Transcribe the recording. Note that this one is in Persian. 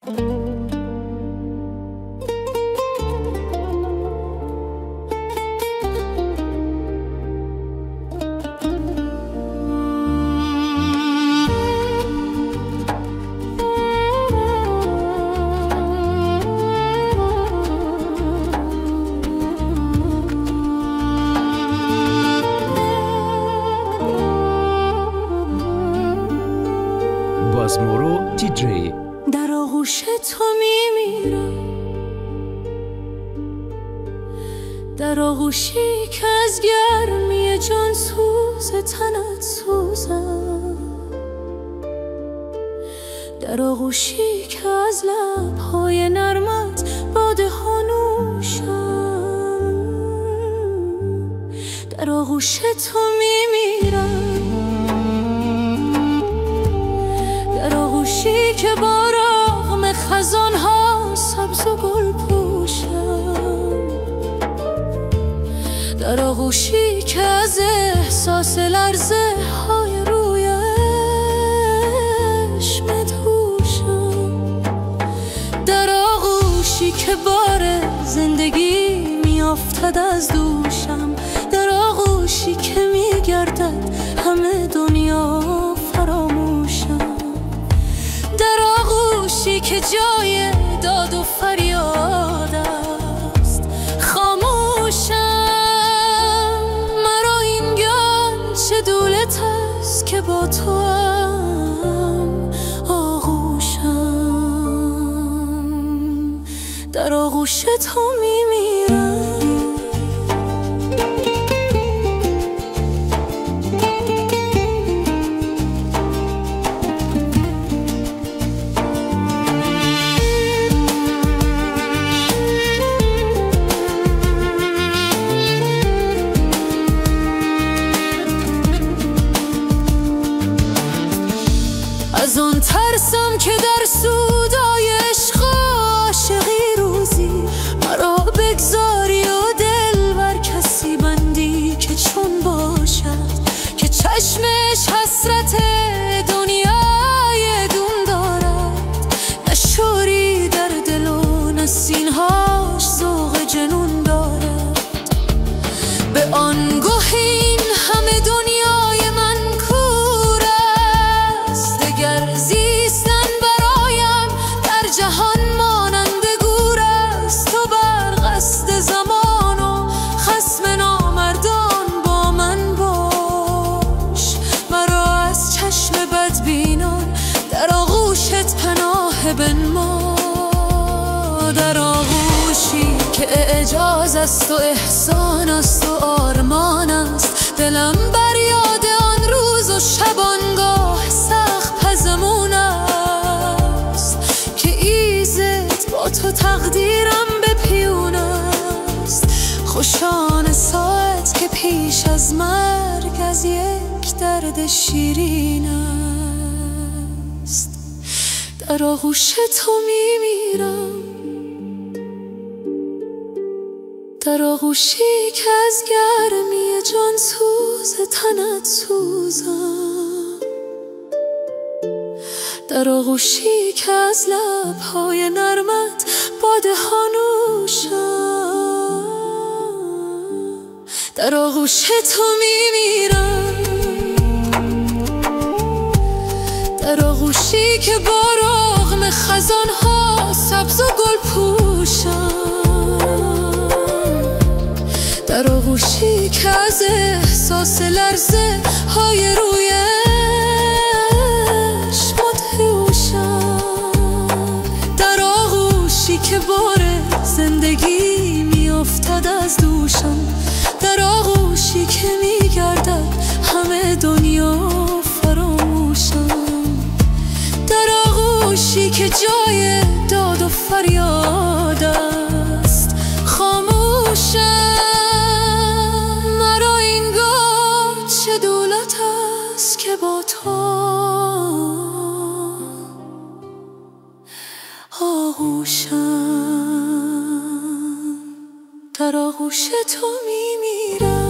بازمورو دیجی در آغوش تو میمیرم، در آغوشی که از گرمی جان سوز تنت سوزم، در آغوشی که از لبهای نرمت باده ها نوشم، در آغوش تو میمیرم، در آغوشی که با رغم خزان ها سبز و گل پوشم، در آغوشی که از احساس لرزه های رویش مدهوشم، در آغوشی که بار زندگی میافتد از دوشم، در آغوشی که میگردد همه دنیا فراموشم، در آغوشی که جای داد و فریاد است خاموشم، مرا این گنج دولت است که با تو هم آغوشم، در آغوش تو میمیرم. از آن ترسم که در سودای عشق عاشقی روزی مرا بگذاری و دل بر کسی بندی که چون باشد که چشمش حسرت دنیای دون دارد، نه شوری در دل و نه سینهاش ذوق جنون دارد، به آنگاه این همه دنیای من کور است، دگر زیستن برایم در جهان مانند گور است، تو بر قصد زمان و خصم نامردان با من باش، مرا از چشم بدبینان در آغوشت پناه بنما، در آغوشی که اعجاز است و احسان است و آرمان است، دلم بر یاد آن روز و شبانگاه سخت پزمون است، که ایزد با تو تقدیرم به پیون است، خوشان ساعت که پیش از مرگ از یک درد شیرین است، در آغوش تو میمیرم، در آغوشی که از گرمی جان سوز تنت سوزم، در آغوشی که از لبهای نرمت باده ها نوشم، در آغوش تو میمیرم، در آغوشی که با رغم خزان ها سبز و گل پوشم، در آغوشی که از احساس لرزه های رویش مدهوشم، در آغوشی که بار زندگی میافتد از دوشم، در آغوشی که میگردد همه دنیا فراموشم، در آغوشی که جای داد و فریاد است خاموشم، مرا این گاه چه دولت است که با تو آغوشم، در آغوش تو میمیرم.